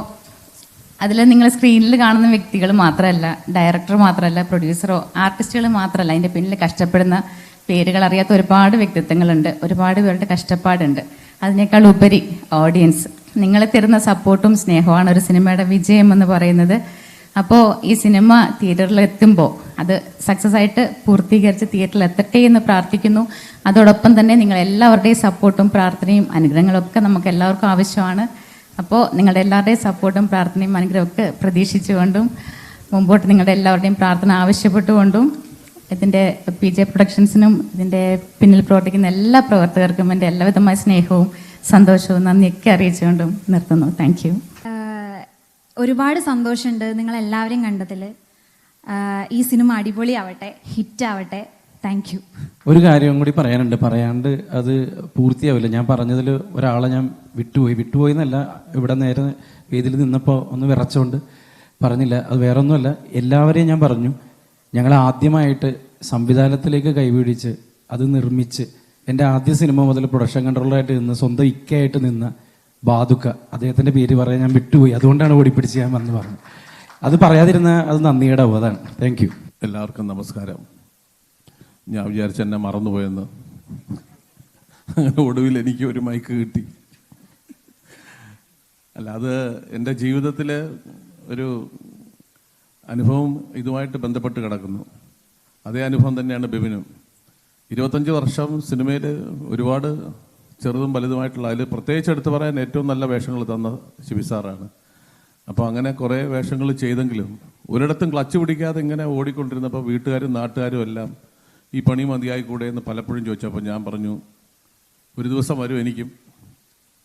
അതിൽ നിങ്ങൾ സ്ക്രീനിൽ കാണുന്ന വ്യക്തികൾ മാത്രമല്ല, ഡയറക്ടർ മാത്രമല്ല, പ്രൊഡ്യൂസറോ ആർട്ടിസ്റ്റുകൾ മാത്രമല്ല, അതിൻ്റെ പിന്നിൽ കഷ്ടപ്പെടുന്ന പേരുകൾ അറിയാത്ത ഒരുപാട് വ്യക്തിത്വങ്ങളുണ്ട്, ഒരുപാട് പേരുടെ കഷ്ടപ്പാടുണ്ട്. അതിനേക്കാൾ ഉപരി ഓഡിയൻസ് നിങ്ങൾ തരുന്ന സപ്പോർട്ടും സ്നേഹമാണ് ഒരു സിനിമയുടെ വിജയം എന്ന് പറയുന്നത്. അപ്പോൾ ഈ സിനിമ തിയേറ്ററിൽ എത്തുമ്പോൾ അത് സക്സസ് ആയിട്ട് പൂർത്തീകരിച്ച് തിയേറ്ററിൽ എത്തട്ടെ എന്ന് പ്രാർത്ഥിക്കുന്നു. അതോടൊപ്പം തന്നെ നിങ്ങൾ എല്ലാവരുടെയും സപ്പോർട്ടും പ്രാർത്ഥനയും അനുഗ്രഹങ്ങളും ഒക്കെ നമുക്ക് എല്ലാവർക്കും ആവശ്യമാണ്. അപ്പോൾ നിങ്ങളുടെ എല്ലാവരുടെയും സപ്പോർട്ടും പ്രാർത്ഥനയും അനുഗ്രഹമൊക്കെ പ്രതീക്ഷിച്ചുകൊണ്ടും മുമ്പോട്ട് നിങ്ങളുടെ എല്ലാവരുടെയും പ്രാർത്ഥന ആവശ്യപ്പെട്ടുകൊണ്ടും ഇതിൻ്റെ PJ പ്രൊഡക്ഷൻസിനും ഇതിൻ്റെ പിന്നിൽ പ്രവർത്തിക്കുന്ന എല്ലാ പ്രവർത്തകർക്കും എൻ്റെ എല്ലാവിധമായ സ്നേഹവും സന്തോഷവും നന്ദിയൊക്കെ അറിയിച്ചുകൊണ്ടും നിർത്തുന്നു. Thank you. ഒരുപാട് സന്തോഷമുണ്ട് നിങ്ങളെല്ലാവരെയും കണ്ടതിൽ. ഈ സിനിമ അടിപൊളിയാവട്ടെ, ഹിറ്റാവട്ടെ. Thank you. ഒരു കാര്യം കൂടി പറയാനുണ്ട്, പറയാണ്ട് അത് പൂർത്തിയാവില്ല. ഞാൻ പറഞ്ഞതിൽ ഒരാളെ ഞാൻ വിട്ടുപോയി എന്നല്ല, ഇവിടെ നേരെ വേദിയിൽ നിന്നപ്പോൾ ഒന്ന് വിറച്ചുകൊണ്ട് പറഞ്ഞില്ല. അത് വേറെ ഒന്നുമല്ല, എല്ലാവരെയും ഞാൻ പറഞ്ഞു. ഞങ്ങൾ ആദ്യമായിട്ട് സംവിധാനത്തിലേക്ക് കൈപിടിച്ച് അത് നിർമ്മിച്ച് എൻ്റെ ആദ്യ സിനിമ മുതൽ പ്രൊഡക്ഷൻ കൺട്രോളറായിട്ട് നിന്ന് സ്വന്തം ഇക്കയായിട്ട് നിന്ന ബാദുക്ക, അദ്ദേഹത്തിൻ്റെ പേര് പറയാൻ ഞാൻ വിട്ടുപോയി, അതുകൊണ്ടാണ് ഓടിപ്പിടിച്ച് ഞാൻ വന്ന് പറഞ്ഞു. അത് പറയാതിരുന്ന അത് നന്ദിയുടെ അതാണ്. Thank you. എല്ലാവർക്കും നമസ്കാരം. ഞാൻ വിചാരിച്ച എന്നെ മറന്നുപോയെന്ന്. അങ്ങനെ ഒടുവിൽ എനിക്ക് ഒരു മൈക്ക് കിട്ടി. അല്ല, അത് എൻ്റെ ജീവിതത്തിൽ ഒരു അനുഭവം ഇതുമായിട്ട് ബന്ധപ്പെട്ട് കിടക്കുന്നു. അതേ അനുഭവം തന്നെയാണ് ബിബിനും. 25 വർഷം സിനിമയിൽ ഒരുപാട് ചെറുതും വലുതുമായിട്ടുള്ള, അതിൽ പ്രത്യേകിച്ച് എടുത്തു പറയാൻ ഏറ്റവും നല്ല വേഷങ്ങൾ തന്ന ശിവി സാറാണ്. അപ്പോൾ അങ്ങനെ കുറേ വേഷങ്ങൾ ചെയ്തെങ്കിലും ഒരിടത്തും ക്ലച്ച് പിടിക്കാതെ ഇങ്ങനെ ഓടിക്കൊണ്ടിരുന്നപ്പോൾ വീട്ടുകാരും നാട്ടുകാരും എല്ലാം ഈ പണി മതിയായിക്കൂടെ എന്ന് പലപ്പോഴും ചോദിച്ചപ്പോൾ ഞാൻ പറഞ്ഞു, ഒരു ദിവസം വരും, എനിക്കും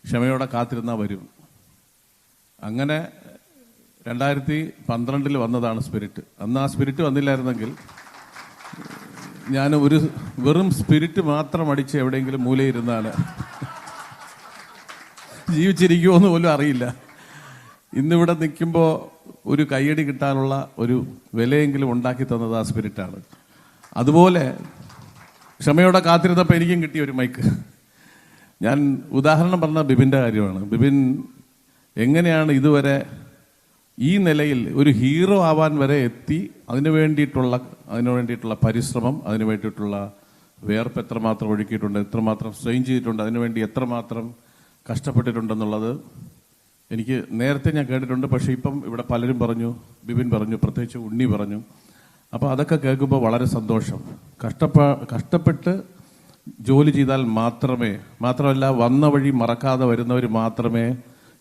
ക്ഷമയോടെ കാത്തിരുന്നാൽ വരും. അങ്ങനെ 2012 വന്നതാണ് സ്പിരിറ്റ്. അന്ന് ആ സ്പിരിറ്റ് വന്നില്ലായിരുന്നെങ്കിൽ ഞാൻ ഒരു വെറും സ്പിരിറ്റ് മാത്രം അടിച്ച് എവിടെയെങ്കിലും മൂലയിരുന്നാണ് ജീവിച്ചിരിക്കുമോ എന്ന് പോലും അറിയില്ല. ഇന്നിവിടെ നിൽക്കുമ്പോൾ ഒരു കയ്യടി കിട്ടാനുള്ള ഒരു വിലയെങ്കിലും ഉണ്ടാക്കി തന്നത് ആ സ്പിരിറ്റാണ്. അതുപോലെ ക്ഷമയോടെ കാത്തിരുന്നപ്പോൾ എനിക്കും കിട്ടിയ ഒരു മൈക്ക്. ഞാൻ ഉദാഹരണം പറഞ്ഞ ബിബിൻ്റെ കാര്യമാണ്. ബിബിൻ എങ്ങനെയാണ് ഇതുവരെ ഈ നിലയിൽ ഒരു ഹീറോ ആവാൻ വരെ എത്തി, അതിനു വേണ്ടിയിട്ടുള്ള പരിശ്രമം, അതിനു വേണ്ടിയിട്ടുള്ള വേർപ്പ് എത്രമാത്രം ഒഴുക്കിയിട്ടുണ്ട്, എത്രമാത്രം സ്ട്രെയിൻ ചെയ്തിട്ടുണ്ട്, അതിനുവേണ്ടി എത്രമാത്രം കഷ്ടപ്പെട്ടിട്ടുണ്ടെന്നുള്ളത് എനിക്ക് നേരത്തെ ഞാൻ കേട്ടിട്ടുണ്ട്. പക്ഷേ ഇപ്പം ഇവിടെ പലരും പറഞ്ഞു, ബിബിൻ പറഞ്ഞു, പ്രത്യേകിച്ച് ഉണ്ണി പറഞ്ഞു. അപ്പോൾ അതൊക്കെ കേൾക്കുമ്പോൾ വളരെ സന്തോഷം. കഷ്ടപ്പെട്ട് ജോലി ചെയ്താൽ മാത്രമല്ല വന്ന വഴി മറക്കാതെ വരുന്നവർ മാത്രമേ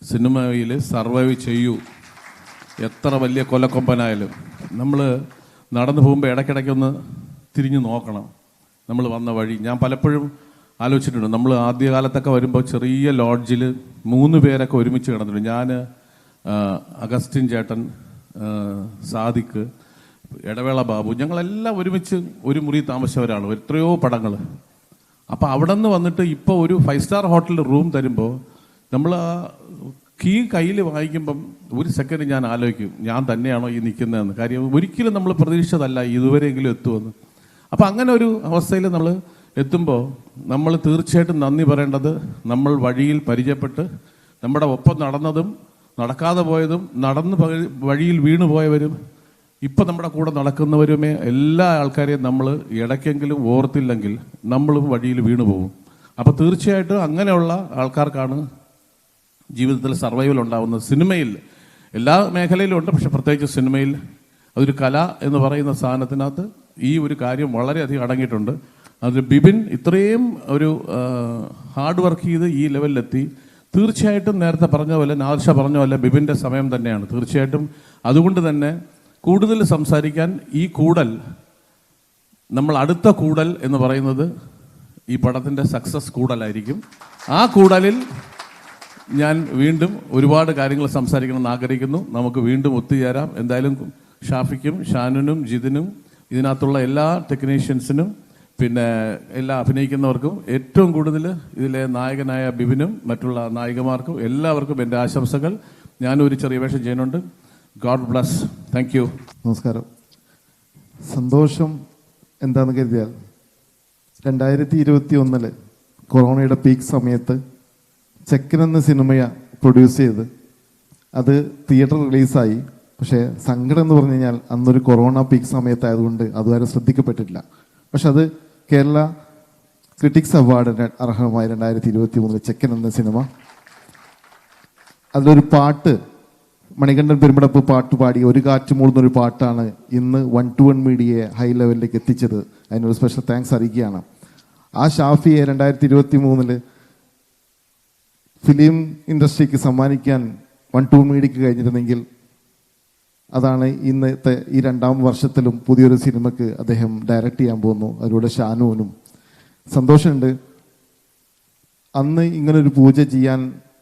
സിനിമയിൽ സർവൈവ് ചെയ്യൂ. എത്ര വലിയ കൊലക്കൊമ്പനായാലും നമ്മൾ നടന്നു പോകുമ്പോൾ ഇടയ്ക്കിടയ്ക്കൊന്ന് തിരിഞ്ഞു നോക്കണം നമ്മൾ വന്ന വഴി. ഞാൻ പലപ്പോഴും ആലോചിച്ചിട്ടുണ്ട്, നമ്മൾ ആദ്യകാലത്തൊക്കെ വരുമ്പോൾ ചെറിയ ലോഡ്ജിൽ 3 പേരൊക്കെ ഒരുമിച്ച് കിടന്നിട്ടുണ്ട്. ഞാൻ, അഗസ്റ്റിൻ ചേട്ടൻ, സാദിഖ്, ഇടവേള ബാബു, ഞങ്ങളെല്ലാം ഒരുമിച്ച് ഒരു മുറി താമസിച്ചവരാണ്, എത്രയോ പടങ്ങൾ. അപ്പോൾ അവിടെ നിന്ന് വന്നിട്ട് ഇപ്പോൾ ഒരു 5 സ്റ്റാർ ഹോട്ടലിൽ റൂം തരുമ്പോൾ നമ്മൾ ആ കീ കയ്യിൽ വാങ്ങിക്കുമ്പം ഒരു സെക്കൻഡ് ഞാൻ ആലോചിക്കും, ഞാൻ തന്നെയാണോ ഈ നിൽക്കുന്നതെന്ന്. കാര്യം ഒരിക്കലും നമ്മൾ പ്രതീക്ഷിച്ചതല്ല ഇതുവരെയെങ്കിലും എത്തുമെന്ന്. അപ്പം അങ്ങനെ ഒരു അവസ്ഥയിൽ നമ്മൾ എത്തുമ്പോൾ നമ്മൾ തീർച്ചയായിട്ടും നന്ദി പറയേണ്ടത് നമ്മൾ വഴിയിൽ പരിചയപ്പെട്ട് നമ്മുടെ ഒപ്പം നടന്നതും നടക്കാതെ പോയതും നടന്ന് വഴിയിൽ വീണു പോയവരും ഇപ്പം നമ്മുടെ കൂടെ നടക്കുന്നവരുമേ എല്ലാ ആൾക്കാരെയും നമ്മൾ ഇടയ്ക്കെങ്കിലും ഓർത്തില്ലെങ്കിൽ നമ്മളും വഴിയിൽ വീണു പോകും. അപ്പോൾ തീർച്ചയായിട്ടും അങ്ങനെയുള്ള ആൾക്കാർക്കാണ് ജീവിതത്തിൽ സർവൈവൽ ഉണ്ടാവുന്നത്. സിനിമയിൽ എല്ലാ മേഖലയിലും ഉണ്ട്, പക്ഷെ പ്രത്യേകിച്ച് സിനിമയിൽ അതൊരു കല എന്ന് പറയുന്ന സാധനത്തിനകത്ത് ഈ ഒരു കാര്യം വളരെയധികം അടങ്ങിയിട്ടുണ്ട്. അത് ബിബിൻ ഇത്രയും ഒരു ഹാർഡ് വർക്ക് ചെയ്ത് ഈ ലെവലിലെത്തി. തീർച്ചയായിട്ടും നേരത്തെ പറഞ്ഞ പോലെ, നാദിർഷ പറഞ്ഞ പോലെ ബിബിൻ്റെ സമയം തന്നെയാണ് തീർച്ചയായിട്ടും. അതുകൊണ്ട് തന്നെ കൂടുതൽ സംസാരിക്കാൻ ഈ കൂടൽ, നമ്മൾ അടുത്ത കൂടൽ എന്ന് പറയുന്നത് ഈ പടത്തിൻ്റെ സക്സസ് കൂടലായിരിക്കും. ആ കൂടലിൽ ഞാൻ വീണ്ടും ഒരുപാട് കാര്യങ്ങൾ സംസാരിക്കണമെന്ന് ആഗ്രഹിക്കുന്നു. നമുക്ക് വീണ്ടും ഒത്തുചേരാം. എന്തായാലും ഷാഫിക്കും ഷാനുനും ജിതിനും ഇതിനകത്തുള്ള എല്ലാ ടെക്നീഷ്യൻസിനും പിന്നെ എല്ലാ അഭിനയിക്കുന്നവർക്കും ഏറ്റവും കൂടുതൽ ഇതിലെ നായകനായ ബിബിനും മറ്റുള്ള നായികമാർക്കും എല്ലാവർക്കും എൻ്റെ ആശംസകൾ. ഞാനൊരു ചെറിയ വേഷം ചെയ്യുന്നുണ്ട്. God bless. Thank you. നമസ്കാരം. സന്തോഷം എന്താണെന്ന് കരുതിയാൽ 2021 കൊറോണയുടെ പീക്ക് സമയത്ത് ചെക്കൻ എന്ന സിനിമയെ പ്രൊഡ്യൂസ് ചെയ്ത് അത് തിയേറ്റർ റിലീസായി. പക്ഷേ സങ്കടം എന്ന് പറഞ്ഞു കഴിഞ്ഞാൽ അന്നൊരു കൊറോണ പീക്ക് സമയത്തായതുകൊണ്ട് അതുവരെ ശ്രദ്ധിക്കപ്പെട്ടിട്ടില്ല. പക്ഷെ അത് കേരള ക്രിറ്റിക്സ് അവാർഡിന് അർഹമായ 2023 ചെക്കൻ എന്ന സിനിമ. അതിലൊരു പാട്ട്, മണികണ്ഠൻ പെരുമ്പടപ്പ് പാട്ട് പാടി ഒരു കാറ്റ് മൂടുന്നൊരു പാട്ടാണ് ഇന്ന് 1-to-1 മീഡിയയെ ഹൈ ലെവലിലേക്ക് എത്തിച്ചത്. അതിനൊരു സ്പെഷ്യൽ താങ്ക്സ് അറിയിക്കുകയാണ്. ആ ഷാഫിയെ 2023 ഫിലിം ഇൻഡസ്ട്രിക്ക് സമ്മാനിക്കാൻ 1-to-1 മീഡിയക്ക് കഴിഞ്ഞിരുന്നെങ്കിൽ അതാണ് ഇന്നത്തെ ഈ 2ാം വർഷത്തിലും പുതിയൊരു സിനിമയ്ക്ക് അദ്ദേഹം ഡയറക്റ്റ് ചെയ്യാൻ പോകുന്നു. അതിലൂടെ ഷാനുവിനും സന്തോഷമുണ്ട്. അന്ന് ഇങ്ങനൊരു പൂജ ചെയ്യാൻ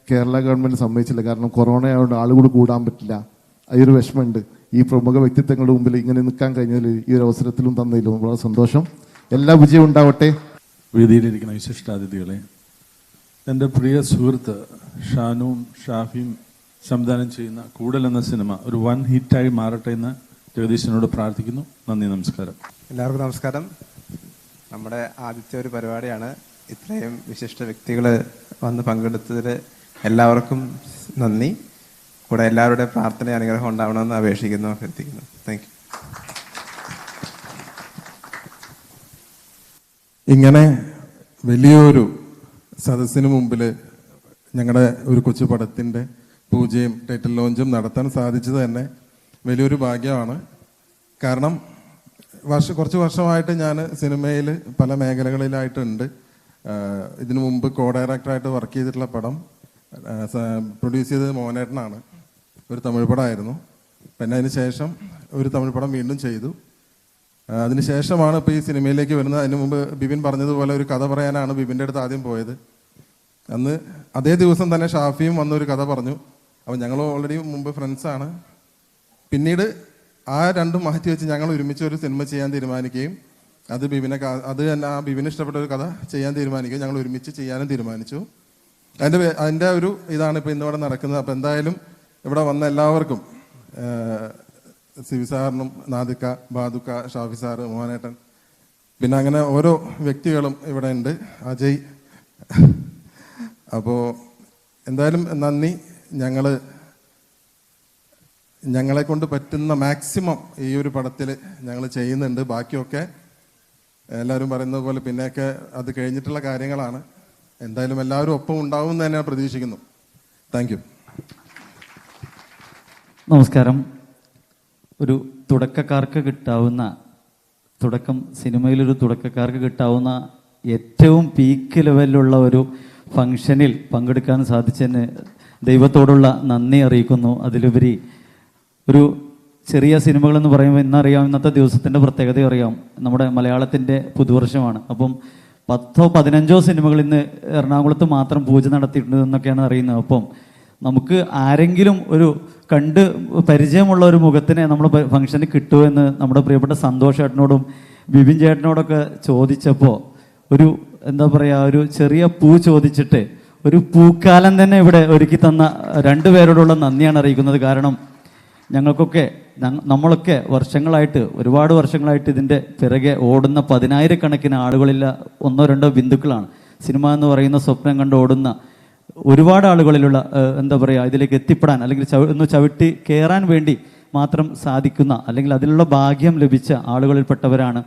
കേരള ഗവൺമെൻറ് സമ്മതിച്ചില്ല. കാരണം കൊറോണ ആയതുകൊണ്ട് ആളുകൂടി കൂടാൻ പറ്റില്ല. അതൊരു വിഷമമുണ്ട്. ഈ പ്രമുഖ വ്യക്തിത്വങ്ങളുടെ മുമ്പിൽ ഇങ്ങനെ നിൽക്കാൻ കഴിഞ്ഞതിൽ ഈ ഒരു അവസരത്തിലും തന്നതിലും വളരെ സന്തോഷം. എല്ലാ വിജയവും ഉണ്ടാവട്ടെ. വേദിയിലിരിക്കുന്ന വിശിഷ്ടാതിഥികളെ, എൻ്റെ പ്രിയ സുഹൃത്ത് ഷാനും ഷാഫിയും സംവിധാനം ചെയ്യുന്ന കൂടൽ എന്ന സിനിമ ഒരു 1 ഹിറ്റായി മാറട്ടെ എന്ന് ജഗദീശനോട് പ്രാർത്ഥിക്കുന്നു. നന്ദി, നമസ്കാരം. എല്ലാവർക്കും നമസ്കാരം. നമ്മുടെ ആദ്യത്തെ ഒരു പരിപാടിയാണ്. ഇത്രയും വിശിഷ്ട വ്യക്തികൾ വന്ന് പങ്കെടുത്തതിൽ എല്ലാവർക്കും നന്ദി. കൂടെ എല്ലാവരുടെ പ്രാർത്ഥന അനുഗ്രഹം ഉണ്ടാവണമെന്ന് അപേക്ഷിക്കുന്നു, അഭ്യർത്ഥിക്കുന്നു. Thank you. ഇങ്ങനെ വലിയൊരു സദസ്സിന് മുമ്പിൽ ഞങ്ങളുടെ ഒരു കൊച്ചു പടത്തിൻ്റെ പൂജയും ടൈറ്റിൽ ലോഞ്ചും നടത്താൻ സാധിച്ചത് തന്നെ വലിയൊരു ഭാഗ്യമാണ്. കാരണം കുറച്ച് വർഷമായിട്ട് ഞാൻ സിനിമയിൽ പല മേഖലകളിലായിട്ടുണ്ട്. ഇതിനു മുമ്പ് കോ ഡയറക്ടറായിട്ട് വർക്ക് ചെയ്തിട്ടുള്ള പടം പ്രൊഡ്യൂസ് ചെയ്തത് മോഹനേട്ടനാണ്. ഒരു തമിഴ് പടമായിരുന്നു. പിന്നെ അതിന് ശേഷം ഒരു തമിഴ് പടം വീണ്ടും ചെയ്തു. അതിനുശേഷമാണ് ഇപ്പോൾ ഈ സിനിമയിലേക്ക് വരുന്നത്. അതിന് മുമ്പ് ബിബിൻ പറഞ്ഞതുപോലെ ഒരു കഥ പറയാനാണ് ബിബിൻ്റെ അടുത്ത് ആദ്യം പോയത്. അന്ന് അതേ ദിവസം തന്നെ ഷാഫിയും വന്നൊരു കഥ പറഞ്ഞു. അപ്പോൾ ഞങ്ങൾ ഓൾറെഡി മുമ്പ് ഫ്രണ്ട്സാണ്. പിന്നീട് ആ രണ്ടും മാറ്റി വെച്ച് ഞങ്ങൾ ഒരുമിച്ച് ഒരു സിനിമ ചെയ്യാൻ തീരുമാനിക്കുകയും അത് ബിബിന് ഇഷ്ടപ്പെട്ട ഒരു കഥ ചെയ്യാൻ തീരുമാനിക്കുകയും ഞങ്ങൾ ഒരുമിച്ച് ചെയ്യാനും തീരുമാനിച്ചു. അതിൻ്റെ ഒരു ഇതാണ് ഇപ്പോൾ ഇന്നിവിടെ നടക്കുന്നത്. അപ്പോൾ എന്തായാലും ഇവിടെ വന്ന എല്ലാവർക്കും, സിവി സാറിനും, നാദിക്ക, ബാദുക്ക, ഷാഫി സാറ്, മോഹനേട്ടൻ, പിന്നെ അങ്ങനെ ഓരോ വ്യക്തികളും ഇവിടെ ഉണ്ട്, അജയ്. അപ്പോൾ എന്തായാലും നന്ദി. ഞങ്ങളെ കൊണ്ട് പറ്റുന്ന മാക്സിമം ഈ ഒരു പടത്തിൽ ഞങ്ങൾ ചെയ്യുന്നുണ്ട്. ബാക്കിയൊക്കെ എല്ലാവരും പറയുന്നത് പോലെ പിന്നെയൊക്കെ അത് കഴിഞ്ഞിട്ടുള്ള കാര്യങ്ങളാണ്. എന്തായാലും എല്ലാവരും ഒപ്പം ഉണ്ടാവും എന്ന് തന്നെ പ്രതീക്ഷിക്കുന്നു. Thank you. നമസ്കാരം. ഒരു തുടക്കക്കാർക്ക് കിട്ടാവുന്ന സിനിമയിലൊരു തുടക്കക്കാർക്ക് കിട്ടാവുന്ന ഏറ്റവും പീക്ക് ലെവലിലുള്ള ഒരു ഫംഗ്ഷനിൽ പങ്കെടുക്കാൻ സാധിച്ചതിന് ദൈവത്തോടുള്ള നന്ദി അറിയിക്കുന്നു. അതിലുപരി ഒരു ചെറിയ സിനിമകളെന്ന് പറയുമ്പോൾ ഇന്നറിയാം, ഇന്നത്തെ ദിവസത്തിൻ്റെ പ്രത്യേകത അറിയാം, നമ്മുടെ മലയാളത്തിൻ്റെ പുതുവർഷമാണ്. അപ്പം 10-15 സിനിമകൾ ഇന്ന് എറണാകുളത്ത് മാത്രം പൂജ നടത്തിയിട്ടുണ്ട് എന്നൊക്കെയാണ് അറിയുന്നത്. അപ്പം നമുക്ക് ആരെങ്കിലും ഒരു കണ്ട് പരിചയമുള്ള ഒരു മുഖത്തിനെ നമ്മുടെ ഫംഗ്ഷന് കിട്ടുമെന്ന് നമ്മുടെ പ്രിയപ്പെട്ട സന്തോഷ് ചേട്ടനോടും ബിബിൻ ചേട്ടനോടൊക്കെ ചോദിച്ചപ്പോൾ ഒരു എന്താ പറയുക, ഒരു ചെറിയ പൂ ചോദിച്ചിട്ട് ഒരു പൂക്കാലം തന്നെ ഇവിടെ ഒരുക്കി തന്ന 2 പേരോടുള്ള നന്ദിയാണ് അറിയിക്കുന്നത്. കാരണം നമ്മളൊക്കെ ഒരുപാട് വർഷങ്ങളായിട്ട് ഇതിൻ്റെ പിറകെ ഓടുന്ന 10,000-കണക്കിന് ആളുകളില്ല 1-2 ബിന്ദുക്കളാണ്. സിനിമ എന്ന് പറയുന്ന സ്വപ്നം കണ്ട് ഓടുന്ന ഒരുപാട് ആളുകളിലുള്ള എന്താ പറയുക, ഇതിലേക്ക് എത്തിപ്പെടാൻ അല്ലെങ്കിൽ ഒന്ന് ചവിട്ടി കയറാൻ വേണ്ടി മാത്രം സാധിക്കുന്ന അല്ലെങ്കിൽ അതിനുള്ള ഭാഗ്യം ലഭിച്ച ആളുകളിൽപ്പെട്ടവരാണ്.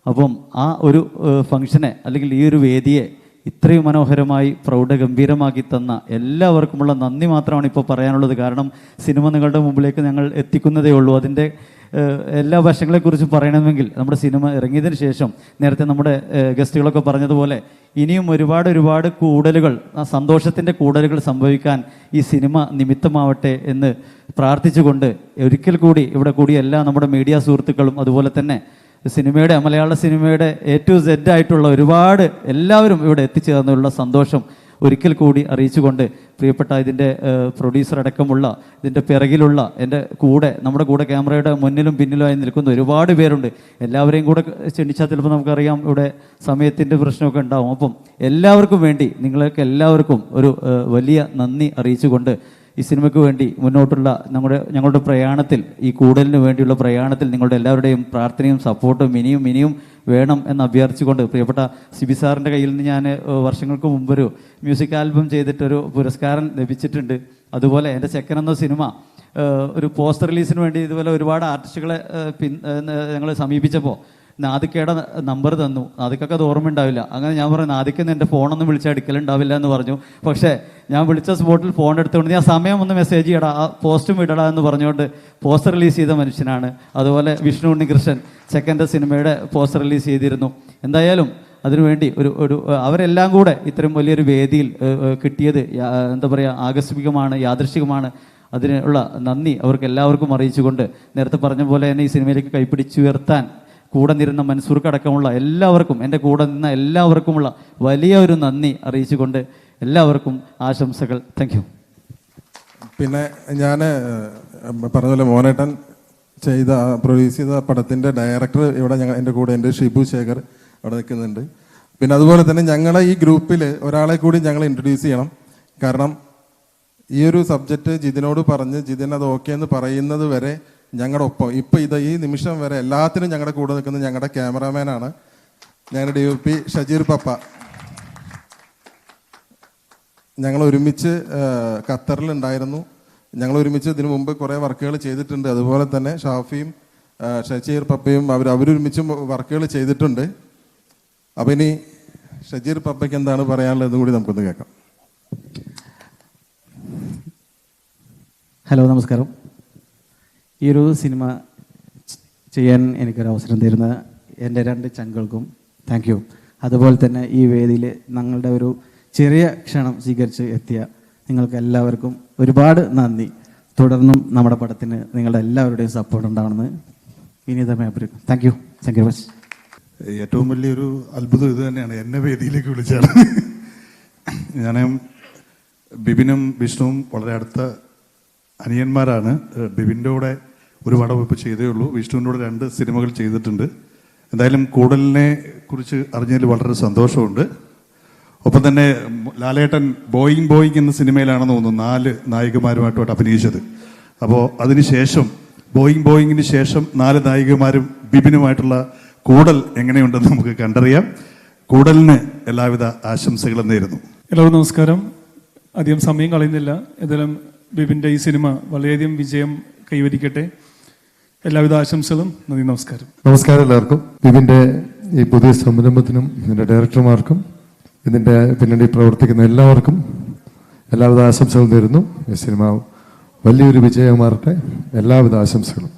അപ്പം ആ ഒരു ഫംഗ്ഷനെ അല്ലെങ്കിൽ ഈ ഒരു വേദിയെ ഇത്രയും മനോഹരമായി പ്രൗഢഗംഭീരമാക്കി തന്ന എല്ലാവർക്കുമുള്ള നന്ദി മാത്രമാണ് ഇപ്പോൾ പറയാനുള്ളത്. കാരണം സിനിമ നിങ്ങളുടെ മുമ്പിലേക്ക് ഞങ്ങൾ എത്തിക്കുന്നതേ ഉള്ളൂ. അതിൻ്റെ എല്ലാ വശങ്ങളെക്കുറിച്ചും പറയണമെങ്കിൽ നമ്മുടെ സിനിമ ഇറങ്ങിയതിന് ശേഷം നേരത്തെ നമ്മുടെ ഗസ്റ്റുകളൊക്കെ പറഞ്ഞതുപോലെ ഇനിയും ഒരുപാട് കൂടലുകൾ, ആ സന്തോഷത്തിൻ്റെ കൂടലുകൾ സംഭവിക്കാൻ ഈ സിനിമ നിമിത്തമാവട്ടെ എന്ന് പ്രാർത്ഥിച്ചുകൊണ്ട് ഒരിക്കൽ കൂടി ഇവിടെ കൂടിയ എല്ലാ നമ്മുടെ മീഡിയ സുഹൃത്തുക്കളും അതുപോലെ തന്നെ മലയാള സിനിമയുടെ A to Z ആയിട്ടുള്ള ഒരുപാട് എല്ലാവരും ഇവിടെ എത്തിച്ചേർന്നുള്ള സന്തോഷം ഒരിക്കൽ കൂടി അറിയിച്ചുകൊണ്ട് പ്രിയപ്പെട്ട ഇതിൻ്റെ പ്രൊഡ്യൂസർ അടക്കമുള്ള ഇതിൻ്റെ പിറകിലുള്ള നമ്മുടെ കൂടെ ക്യാമറയുടെ മുന്നിലും പിന്നിലുമായി നിൽക്കുന്ന ഒരുപാട് പേരുണ്ട്. എല്ലാവരെയും കൂടെ ക്ഷണിച്ചാൽ ചിലപ്പോൾ നമുക്കറിയാം ഇവിടെ സമയത്തിൻ്റെ പ്രശ്നമൊക്കെ ഉണ്ടാവും. അപ്പം എല്ലാവർക്കും വേണ്ടി നിങ്ങൾക്ക് എല്ലാവർക്കും ഒരു വലിയ നന്ദി അറിയിച്ചുകൊണ്ട് ഈ സിനിമയ്ക്ക് വേണ്ടി മുന്നോട്ടുള്ള ഞങ്ങളുടെ പ്രയാണത്തിൽ, ഈ കൂടലിന് വേണ്ടിയുള്ള പ്രയാണത്തിൽ നിങ്ങളുടെ എല്ലാവരുടെയും പ്രാർത്ഥനയും സപ്പോർട്ടും ഇനിയും വേണം എന്ന് അഭ്യർത്ഥിച്ചുകൊണ്ട് പ്രിയപ്പെട്ട സിബി സാറിൻ്റെ കയ്യിൽ നിന്ന് ഞാൻ വർഷങ്ങൾക്ക് മുമ്പൊരു മ്യൂസിക് ആൽബം ചെയ്തിട്ടൊരു പുരസ്കാരം ലഭിച്ചിട്ടുണ്ട്. അതുപോലെ എൻ്റെ ചെക്കൻ എന്ന സിനിമ ഒരു പോസ്റ്റർ റിലീസിന് വേണ്ടി ഇതുപോലെ ഒരുപാട് ആർട്ടിസ്റ്റുകളെ ഞങ്ങൾ സമീപിച്ചപ്പോൾ നാദിക്കയുടെ നമ്പർ തന്നു. നാദിക്കൊക്കെ അത് ഓർമ്മ ഉണ്ടാവില്ല. അങ്ങനെ ഞാൻ പറഞ്ഞു, നാദിക്കെന്ന് എൻ്റെ ഫോണൊന്നും വിളിച്ചാൽ എടുക്കലുണ്ടാവില്ല എന്ന് പറഞ്ഞു. പക്ഷേ ഞാൻ വിളിച്ച സ്പോട്ടിൽ ഫോൺ എടുത്തുകൊണ്ട് ഞാൻ സമയം ഒന്ന് മെസ്സേജ് ചെയ്യടാ, ആ പോസ്റ്റും ഇടടാ എന്ന് പറഞ്ഞുകൊണ്ട് പോസ്റ്റർ റിലീസ് ചെയ്ത മനുഷ്യനാണ്. അതുപോലെ വിഷ്ണു ഉണ്ണികൃഷ്ണൻ ചെക്കൻ്റെ സിനിമയുടെ പോസ്റ്റർ റിലീസ് ചെയ്തിരുന്നു. എന്തായാലും അതിനുവേണ്ടി അവരെല്ലാം കൂടെ ഇത്തരം വലിയൊരു വേദിയിൽ കിട്ടിയത് ആകസ്മികമാണ്, യാദൃശ്ചികമാണ്. അതിനുള്ള നന്ദി അവർക്ക് എല്ലാവർക്കും അറിയിച്ചുകൊണ്ട് നേരത്തെ പറഞ്ഞ പോലെ തന്നെ ഈ സിനിമയിലേക്ക് കൈപ്പിടിച്ചുയർത്താൻ കൂടെ നിരുന്ന മൻസൂർക്കടക്കമുള്ള എല്ലാവർക്കും, എൻ്റെ കൂടെ നിന്ന എല്ലാവർക്കുമുള്ള വലിയ ഒരു നന്ദി അറിയിച്ചുകൊണ്ട് എല്ലാവർക്കും ആശംസകൾ. Thank you. പിന്നെ ഞാൻ പറഞ്ഞ പോലെ മോനേട്ടൻ പ്രൊഡ്യൂസ് ചെയ്ത പടത്തിൻ്റെ ഡയറക്ടർ ഇവിടെ എൻ്റെ കൂടെ ഉണ്ട്, ഷിബു ശേഖർ അവിടെ നിൽക്കുന്നുണ്ട്. പിന്നെ അതുപോലെ തന്നെ ഞങ്ങളെ ഈ ഗ്രൂപ്പിൽ ഒരാളെ കൂടി ഞങ്ങൾ ഇൻട്രൊഡ്യൂസ് ചെയ്യണം. കാരണം ഈ ഒരു സബ്ജക്റ്റ് ജിതിനോട് പറഞ്ഞ് ജിതിൻ അത് ഓക്കെ എന്ന് പറയുന്നത് വരെ ഞങ്ങളുടെ ഒപ്പം ഇപ്പം ഈ നിമിഷം വരെ എല്ലാത്തിനും ഞങ്ങളുടെ കൂടെ നിൽക്കുന്നത് ഞങ്ങളുടെ ക്യാമറാമാനാണ്, ഞങ്ങളുടെ DOP ഷജീർ പപ്പ. ഞങ്ങൾ ഒരുമിച്ച് ഖത്തറിലുണ്ടായിരുന്നു. ഞങ്ങൾ ഒരുമിച്ച് ഇതിനു മുമ്പ് കുറേ വർക്കുകൾ ചെയ്തിട്ടുണ്ട്. അതുപോലെ തന്നെ ഷാഫിയും ഷജീർ പപ്പയും അവരൊരുമിച്ചും വർക്കുകൾ ചെയ്തിട്ടുണ്ട്. അപ്പം ഇനി ഷജീർ പപ്പയ്ക്ക് എന്താണ് പറയാനുള്ളതെന്ന് കൂടി നമുക്കൊന്ന് കേൾക്കാം. ഹലോ, നമസ്കാരം. ഈ ഒരു സിനിമ ചെയ്യാൻ എനിക്കൊരു അവസരം തരുന്ന എൻ്റെ 2 ചങ്കുകൾക്കും താങ്ക് യു. അതുപോലെ തന്നെ ഈ വേദിയിൽ ഞങ്ങളുടെ ഒരു ചെറിയ ക്ഷണം സ്വീകരിച്ച് എത്തിയ നിങ്ങൾക്ക് എല്ലാവർക്കും ഒരുപാട് നന്ദി. തുടർന്നും നമ്മുടെ പടത്തിന് നിങ്ങളുടെ എല്ലാവരുടെയും സപ്പോർട്ട് ഉണ്ടാവണമെന്ന് വിനീതമായി അഭ്യർത്ഥിക്കുന്നു. Thank you very much. ഏറ്റവും വലിയൊരു അത്ഭുതം ഇത് തന്നെയാണ്, എന്നെ വേദിയിലേക്ക് വിളിച്ചാണ്. ഞാൻ ബിബിനും വിഷ്ണുവും വളരെ അടുത്ത അനിയന്മാരാണ്. ബിബിൻ്റെ കൂടെ ഒരു പടം ഇപ്പോൾ ചെയ്തേ ഉള്ളൂ. വിഷ്ണുവിൻ്റെ കൂടെ 2 സിനിമകൾ ചെയ്തിട്ടുണ്ട്. എന്തായാലും കൂടലിനെ കുറിച്ച് അറിഞ്ഞതിൽ വളരെ സന്തോഷമുണ്ട്. ഒപ്പം തന്നെ ലാലേട്ടൻ ബോയിങ് എന്ന സിനിമയിലാണെന്ന് തോന്നുന്നു 4 നായികമാരുമായിട്ട് അഭിനയിച്ചത്. അപ്പോൾ അതിനുശേഷം ബോയിങ്ങിന് ശേഷം 4 നായികമാരും ബിബിനുമായിട്ടുള്ള കൂടൽ എങ്ങനെയുണ്ടെന്ന് നമുക്ക് കണ്ടറിയാം. കൂടലിന് എല്ലാവിധ ആശംസകളും നേരുന്നു. എല്ലാവർക്കും നമസ്കാരം. അധികം സമയം കളയുന്നില്ല. ഏതായാലും ബിബിൻ്റെ ഈ സിനിമ വളരെയധികം വിജയം കൈവരിക്കട്ടെ. എല്ലാവിധ ആശംസകളും. നന്ദി, നമസ്കാരം. നമസ്കാരം എല്ലാവർക്കും. ബിബിൻ്റെ ഈ പുതിയ സംരംഭത്തിനും ഇതിൻ്റെ ഡയറക്ടർമാർക്കും ഇതിൻ്റെ പിന്നീട് പ്രവർത്തിക്കുന്ന എല്ലാവർക്കും എല്ലാവിധ ആശംസകളും നേരുന്നു. ഈ സിനിമ വലിയൊരു വിജയമാറട്ടെ. എല്ലാവിധ ആശംസകളും.